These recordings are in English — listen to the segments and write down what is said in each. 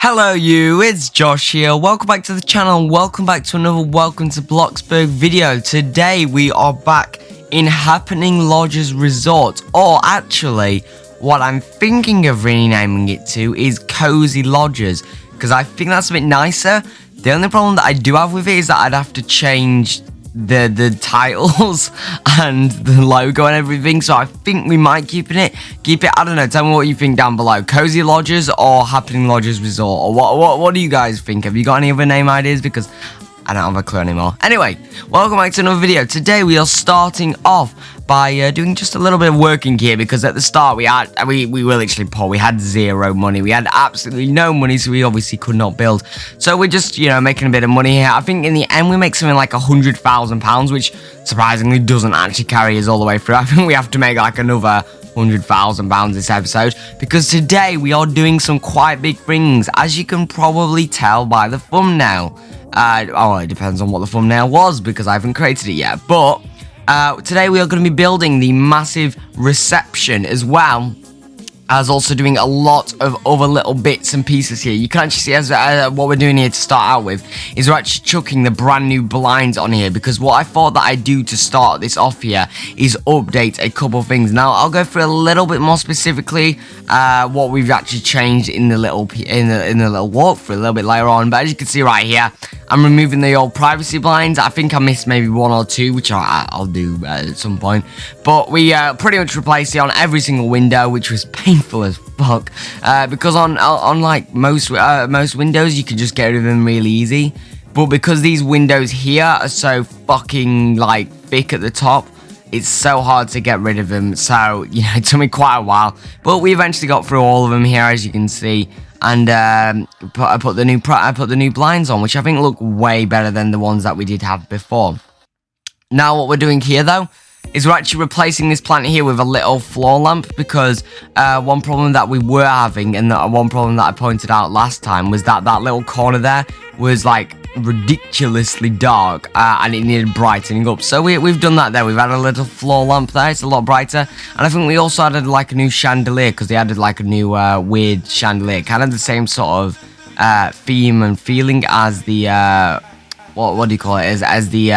Hello you, it's Josh here. Welcome back to the channel and welcome back to another Welcome to Bloxburg video. Today we are back in 𝗵𝗵 Resort, or actually what I'm thinking of renaming it to is Cozy Lodges, because I think that's a bit nicer. The only problem that I do have with it is that I'd have to change the titles and the logo and everything, so I think we might keep it. I don't know, tell me what you think down below. Cozy Lodges or 𝗵𝗵 Resort, or what do you guys think? Have you got any other name ideas? Because I don't have a clue anymore. Anyway, welcome back to another video. Today we are starting off by doing just a little bit of working here, because at the start we were literally poor. We had zero money. We had absolutely no money, so we obviously could not build. So we're just, making a bit of money here. I think in the end we make something like £100,000, which surprisingly doesn't actually carry us all the way through. I think we have to make like another £100,000 this episode, because today we are doing some quite big things, as you can probably tell by the thumbnail. It depends on what the thumbnail was, because I haven't created it yet, but today we are going to be building the massive reception, as well as also doing a lot of other little bits and pieces here. You can actually see as what we're doing here to start out with is we're actually chucking the brand new blinds on here, because what I thought that I'd do to start this off here is update a couple of things. Now I'll go through a little bit more specifically what we've actually changed in the little walkthrough a little bit later on, but as you can see right here, I'm removing the old privacy blinds. I think I missed maybe one or two, which I'll do at some point. But we pretty much replaced it on every single window, which was painful as fuck. Because on like most windows, you can just get rid of them really easy. But because these windows here are so fucking like thick at the top, it's so hard to get rid of them. So it took me quite a while, but we eventually got through all of them here, as you can see. And I put the new blinds on, which I think look way better than the ones that we did have before. Now what we're doing here though is we're actually replacing this plant here with a little floor lamp, because one problem that we were having, and one problem that I pointed out last time, was that that little corner there was like ridiculously dark and it needed brightening up. So we've done that there. We've added a little floor lamp there. It's a lot brighter, and I think we also added like a new chandelier, because they added like a new weird chandelier, kind of the same sort of theme and feeling as the what do you call it, as the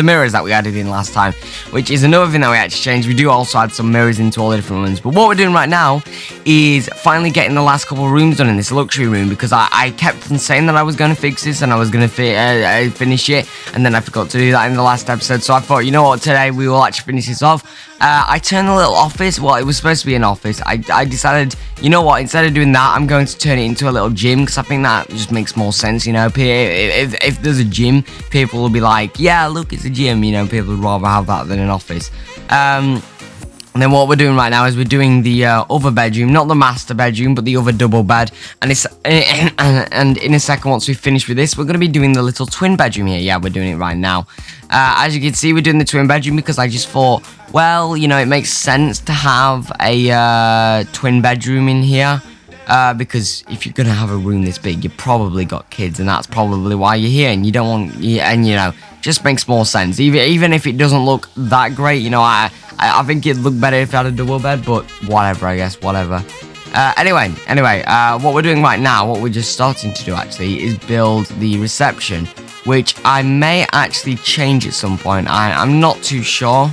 mirrors that we added in last time, which is another thing that we actually changed. We do also add some mirrors into all the different rooms, but what we're doing right now is finally getting the last couple of rooms done in this luxury room, because I kept on saying that I was going to fix this and I was going to finish it, and then I forgot to do that in the last episode. So I thought, you know what, today we will actually finish this off. I turned the little office, well, it was supposed to be an office. I decided, you know what, instead of doing that, I'm going to turn it into a little gym, because I think that just makes more sense. If there's a gym, people will be like, yeah, look, it's a gym. People would rather have that than an office. And then what we're doing right now is we're doing the other bedroom, not the master bedroom, but the other double bed. And in a second, once we finish with this, we're going to be doing the little twin bedroom here. Yeah, we're doing it right now. As you can see, we're doing the twin bedroom because I just thought, well, it makes sense to have a twin bedroom in here. Because if you're going to have a room this big, you've probably got kids, and that's probably why you're here, and you don't want, just makes more sense. Even if it doesn't look that great, I think it'd look better if I had a double bed, but whatever, I guess, whatever. Anyway, what we're doing right now, what we're just starting to do actually, is build the reception, which I may actually change at some point. I'm not too sure,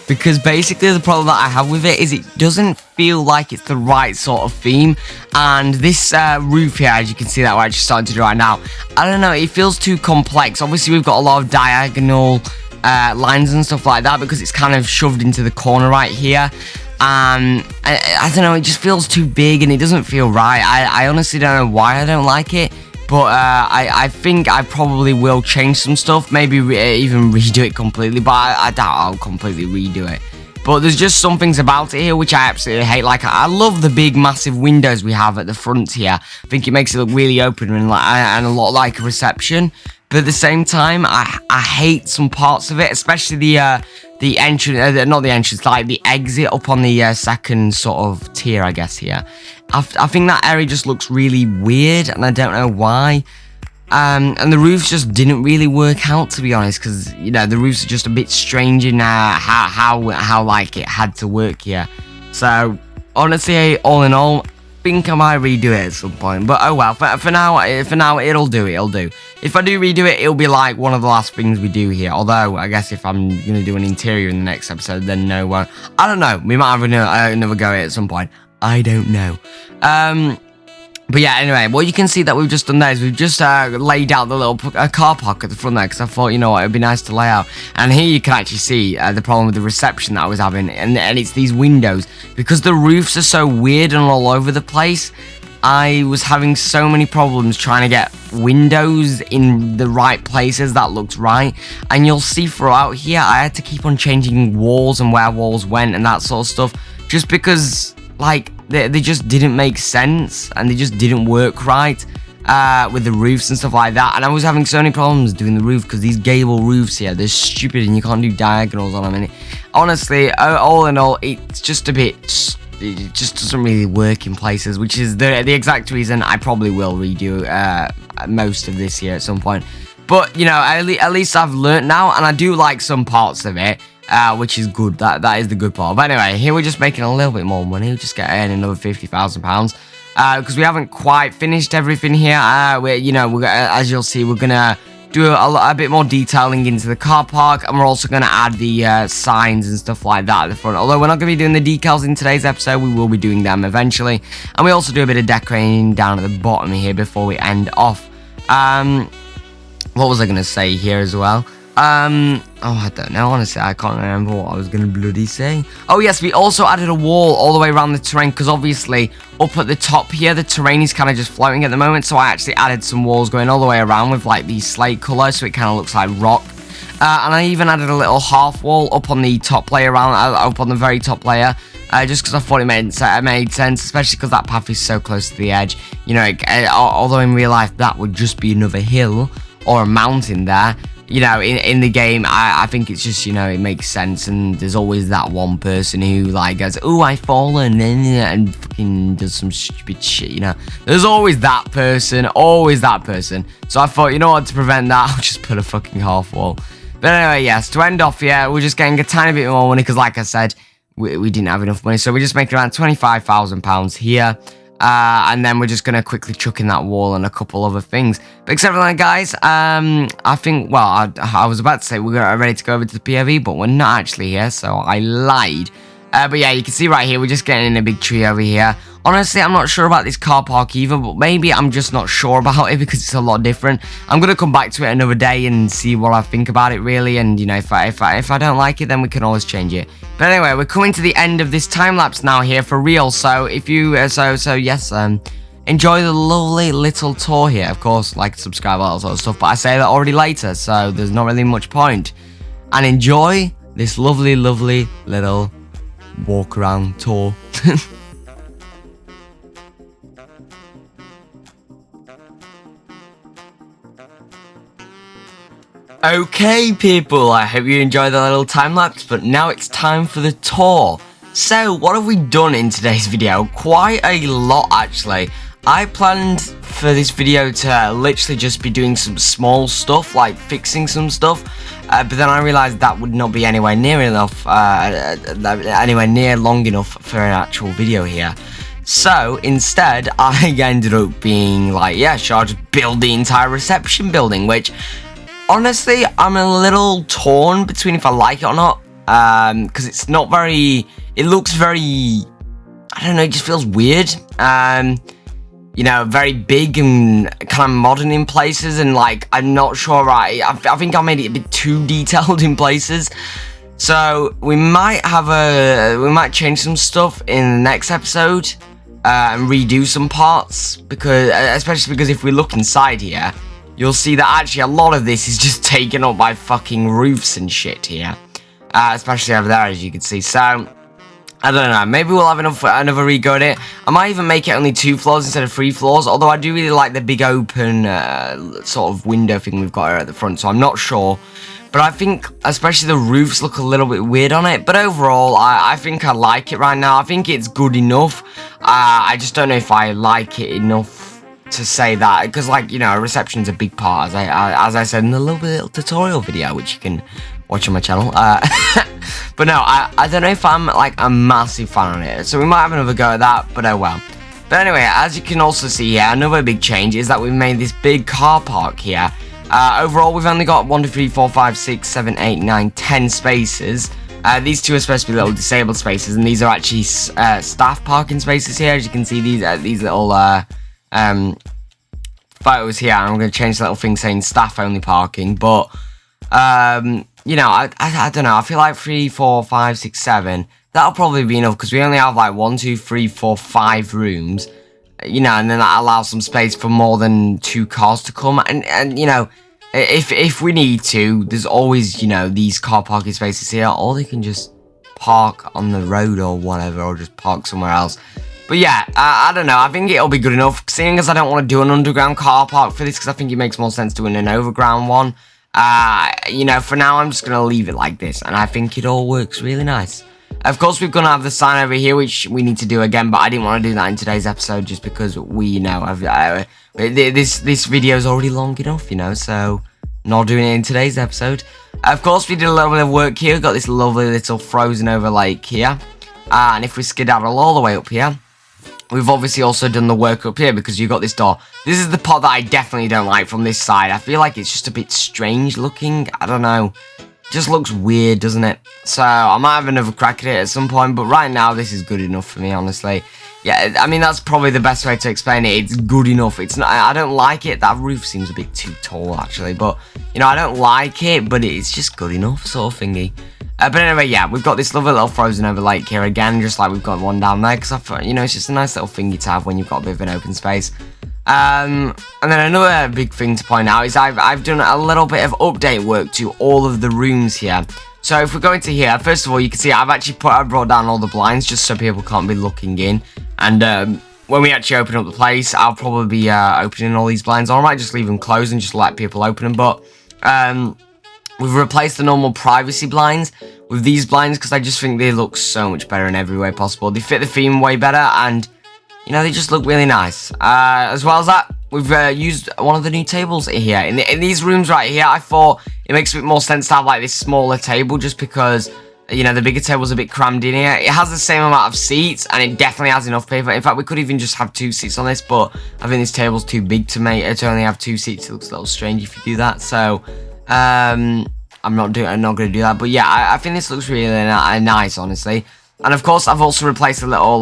because basically the problem that I have with it is it doesn't feel like it's the right sort of theme. And this roof here, as you can see that we're actually starting to do right now, I don't know, it feels too complex. Obviously we've got a lot of diagonal lines and stuff like that, because it's kind of shoved into the corner right here. I don't know, it just feels too big and it doesn't feel right. I honestly don't know why I don't like it, but I think I probably will change some stuff, maybe even redo it completely, but I doubt I'll completely redo it. But there's just some things about it here which I absolutely hate. Like, I love the big massive windows we have at the front here. I think it makes it look really open and a lot like a reception. But at the same time, I hate some parts of it, especially the entrance, not the entrance, like the exit up on the second sort of tier, I guess, here. I think that area just looks really weird, and I don't know why. And the roofs just didn't really work out, to be honest, because the roofs are just a bit strange in how like it had to work here. So honestly, all in all, think I might redo it at some point, but oh well. For now, it'll do. If I do redo it, it'll be like one of the last things we do here. Although I guess if I'm gonna do an interior in the next episode, then no one. I don't know. We might have another go at it at some point. I don't know. But yeah, anyway, what you can see that we've just done there is we've just laid out the little car park at the front there, because I thought, you know what, it'd be nice to lay out. And here you can actually see the problem with the reception that I was having, and it's these windows. Because the roofs are so weird and all over the place, I was having so many problems trying to get windows in the right places that looked right. And you'll see throughout here, I had to keep on changing walls and where walls went and that sort of stuff, just because, like, they just didn't make sense, and they just didn't work right with the roofs and stuff like that. And I was having so many problems doing the roof, because these gable roofs here, they're stupid, and you can't do diagonals on them. And honestly, all in all, it's just a bit, it just doesn't really work in places, which is the exact reason I probably will redo most of this year at some point. But, you know, at least I've learnt now, and I do like some parts of it. Which is good. That is the good part. But anyway, here we're just making a little bit more money. We just get earning another £50,000 because we haven't quite finished everything here. As you'll see, we're gonna do a bit more detailing into the car park, and we're also gonna add the signs and stuff like that at the front. Although we're not gonna be doing the decals in today's episode, we will be doing them eventually. And we also do a bit of decorating down at the bottom here before we end off. What was I gonna say here as well? I don't know, honestly, I can't remember what I was gonna bloody say. Oh yes, we also added a wall all the way around the terrain, because obviously up at the top here, the terrain is kind of just floating at the moment, so I actually added some walls going all the way around with like the slate colour, so it kind of looks like rock. And I even added a little half wall up on the top layer, up on the very top layer, just because I thought it made sense, especially because that path is so close to the edge. You know, although in real life that would just be another hill or a mountain there. You know, in the game, I think it's just, you know, it makes sense, and there's always that one person who, like, goes, "Oh, I've fallen," and fucking does some stupid shit, you know. There's always that person, So I thought, you know what, to prevent that, I'll just put a fucking half wall. But anyway, yes, to end off, yeah, we're just getting a tiny bit more money, because like I said, we didn't have enough money, so we're just making around £25,000 here. And then we're just going to quickly chuck in that wall and a couple other things. But except for that, guys, I think, well, I was about to say we're ready to go over to the POV, but we're not actually here, so I lied. But yeah, you can see right here, we're just getting in a big tree over here. Honestly, I'm not sure about this car park either, but maybe I'm just not sure about it because it's a lot different. I'm going to come back to it another day and see what I think about it, really. And, you know, if I don't like it, then we can always change it. But anyway, we're coming to the end of this time-lapse now here for real. So if you, yes, enjoy the lovely little tour here. Of course, like, subscribe, all that sort of stuff. But I say that already later, so there's not really much point. And enjoy this lovely, lovely little walk-around tour. Okay, people, I hope you enjoyed the little time-lapse, but now it's time for the tour. So, what have we done in today's video? Quite a lot, actually. I planned for this video to literally just be doing some small stuff, like fixing some stuff, but then I realised that would not be anywhere near enough, anywhere near long enough for an actual video here. So, instead, I ended up being like, yeah, sure, I'll just build the entire reception building, which... honestly, I'm a little torn between if I like it or not, because it's not very, it looks very, I don't know, it just feels weird, you know, very big and kind of modern in places, and like, I'm not sure, right, I think I made it a bit too detailed in places, so we might change some stuff in the next episode, and redo some parts, because, especially because if we look inside here, you'll see that actually a lot of this is just taken up by fucking roofs and shit here. Especially over there, as you can see. So, I don't know. Maybe we'll have another rego at it. I might even make it only 2 floors instead of 3 floors. Although I do really like the big open sort of window thing we've got here at the front. So I'm not sure. But I think especially the roofs look a little bit weird on it. But overall, I think I like it right now. I think it's good enough. I just don't know if I like it enough to say that, because, like, you know, a reception's a big part, as I said in the little tutorial video, which you can watch on my channel. But no, I don't know if I'm like a massive fan of it, so we might have another go at that, but oh well. But anyway, as you can also see here, another big change is that we've made this big car park here. Overall, we've only got 1, 2, 3, 4, 5, 6, 7, 8, 9, 10 spaces. These two are supposed to be little disabled spaces, and these are actually staff parking spaces here. As you can see, these little photos here. I'm going to change the little thing saying staff only parking, but you know, I don't know. I feel like 3, 4, 5, 6, 7. That'll probably be enough because we only have like 1, 2, 3, 4, 5 rooms. You know, and then that allows some space for more than 2 cars to come. And you know, if we need to, there's always, you know, these car parking spaces here, or they can just park on the road or whatever, or just park somewhere else. But yeah, I don't know. I think it'll be good enough, seeing as I don't want to do an underground car park for this, because I think it makes more sense doing an overground one. You know, for now, I'm just going to leave it like this, and I think it all works really nice. Of course, we're going to have the sign over here, which we need to do again, but I didn't want to do that in today's episode, just because we, you know, this video is already long enough, you know, so not doing it in today's episode. Of course, we did a little bit of work here. We've got this lovely little frozen over lake here, and if we skedaddle all the way up here, we've obviously also done the work up here, because you've got this door. This is the part that I definitely don't like from this side. I feel like it's just a bit strange looking. I don't know. Just looks weird, doesn't it? So I might have another crack at it at some point, but right now this is good enough for me, honestly. Yeah, I mean, that's probably the best way to explain it. It's good enough. It's not, I don't like it. That roof seems a bit too tall, actually, but you know, I don't like it, but it's just good enough, sort of thingy. But anyway, yeah, we've got this lovely little frozen over lake here again, just like we've got one down there, because I thought, you know, it's just a nice little thingy to have when you've got a bit of an open space. And then another big thing to point out is I've done a little bit of update work to all of the rooms here. So if we go into here, first of all, you can see I've brought down all the blinds just so people can't be looking in. And when we actually open up the place, I'll probably be opening all these blinds, or I might just leave them closed and just let people open them. But we've replaced the normal privacy blinds with these blinds because I just think they look so much better in every way possible. They fit the theme way better, and you know, they just look really nice. As well as that, we've used one of the new tables here. In these rooms right here, I thought it makes a bit more sense to have like this smaller table, just because, you know, the bigger table's a bit crammed in here. It has the same amount of seats, and it definitely has enough paper. In fact, we could even just have 2 seats on this, but I think this table's too big to only have 2 seats. It looks a little strange if you do that. So, I'm not going to do that. But yeah, I think this looks really nice, honestly. And of course, I've also replaced the little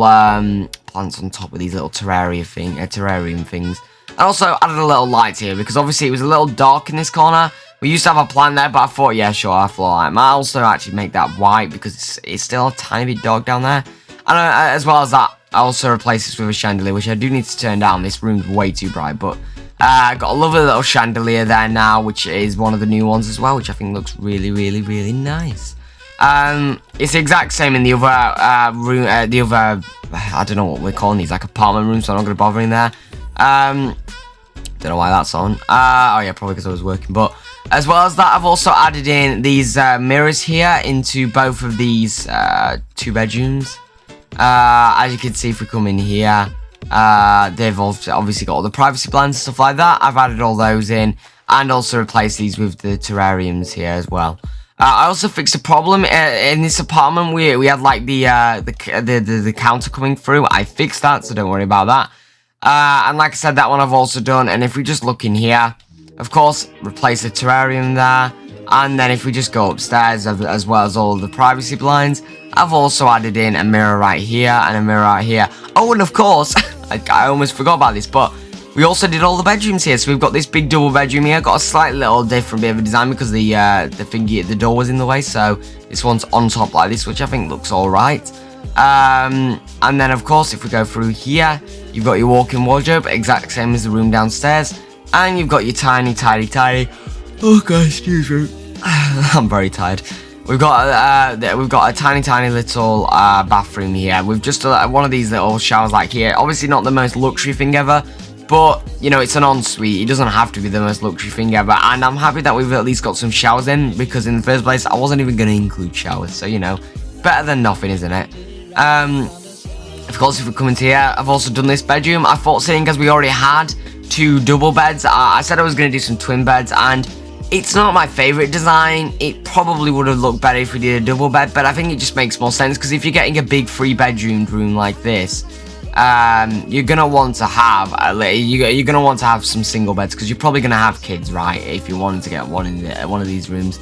plants on top of these little terrarium things. And also added a little light here, because obviously it was a little dark in this corner. We used to have a plant there, but I thought, yeah, sure, I thought I might also actually make that white, because it's still a tiny bit dark down there. And as well as that, I also replaced this with a chandelier, which I do need to turn down. This room's way too bright, but I got a lovely little chandelier there now, which is one of the new ones as well, which I think looks really, really, really nice. It's the exact same in the other room, I don't know what we're calling these, like apartment rooms, so I'm not going to bother in there. Don't know why that's on. Oh yeah, probably because I was working. But as well as that, I've also added in these mirrors here into both of these 2 bedrooms. As you can see, if we come in here, they've obviously got all the privacy blinds and stuff like that. I've added all those in, and also replaced these with the terrariums here as well. I also fixed a problem in this apartment. We had like the counter coming through. I fixed that, so don't worry about that. And like I said, that one I've also done. And if we just look in here, of course, replace the terrarium there. And then if we just go upstairs, as well as all of the privacy blinds, I've also added in a mirror right here and a mirror right here. Oh, and of course, I almost forgot about this, but we also did all the bedrooms here. So we've got this big double bedroom here. Got a slightly little different bit of a design because the door was in the way. So this one's on top like this, which I think looks all right. And then of course, if we go through here, you've got your walk-in wardrobe, exact same as the room downstairs, and you've got your tiny. Oh god, excuse me. I'm very tired. We've got a tiny little bathroom here. We've just one of these little showers like here. Obviously not the most luxury thing ever, but you know, it's an ensuite. It doesn't have to be the most luxury thing ever, and I'm happy that we've at least got some showers in, because in the first place I wasn't even going to include showers. So you know, better than nothing, isn't it? Of course, if we come into here, I've also done this bedroom. I thought, seeing as we already had 2 double beds, I said I was going to do some twin beds, and it's not my favorite design. It probably would have looked better if we did a double bed, but I think it just makes more sense, because if you're getting a big 3-bedroom room like this, you're gonna want to have you're gonna want to have some single beds because you're probably gonna have kids, right? If you wanted to get one in one of these rooms.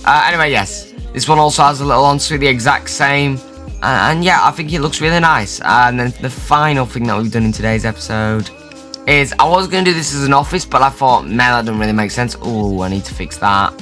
Anyway, yes, this one also has a little ensuite, the exact same, and yeah, I think it looks really nice. And then the final thing that we've done in today's episode is I was gonna do this as an office, but I thought, man, that doesn't really make sense. Oh, I need to fix that.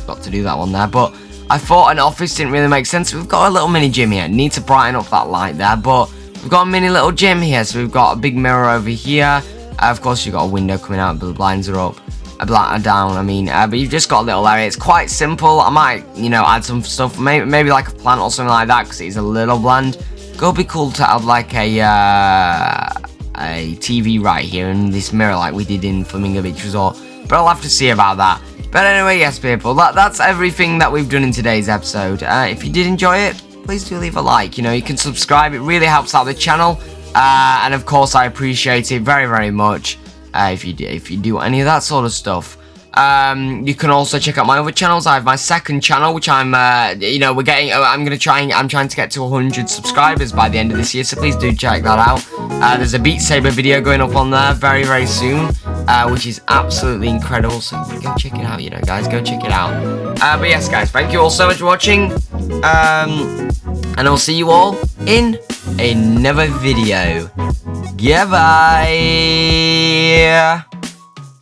Got to do that one there, but I thought an office didn't really make sense. We've got a little mini gym here. Need to brighten up that light there, but we've got a mini little gym here. So we've got a big mirror over here. Of course, you've got a window coming out, but the blinds are up. Are down, I mean, but you've just got a little area. It's quite simple. I might, add some stuff, maybe like a plant or something like that, because it's a little bland. It would be cool to have like a TV right here in this mirror, like we did in Flamingo Beach Resort. But I'll have to see about that. But anyway, yes, people, that's everything that we've done in today's episode. If you did enjoy it, please do leave a like. You can subscribe. It really helps out the channel. And of course, I appreciate it very, very much. If you do any of that sort of stuff. You can also check out my other channels. I have my second channel, which I'm trying to get to 100 subscribers by the end of this year, so please do check that out. There's a 𝗬𝗵cie𝗂𝗿𝗀 video going up on there very, very soon, which is absolutely incredible, so go check it out, guys, go check it out. But yes, guys, thank you all so much for watching, and I'll see you all in another video. Goodbye.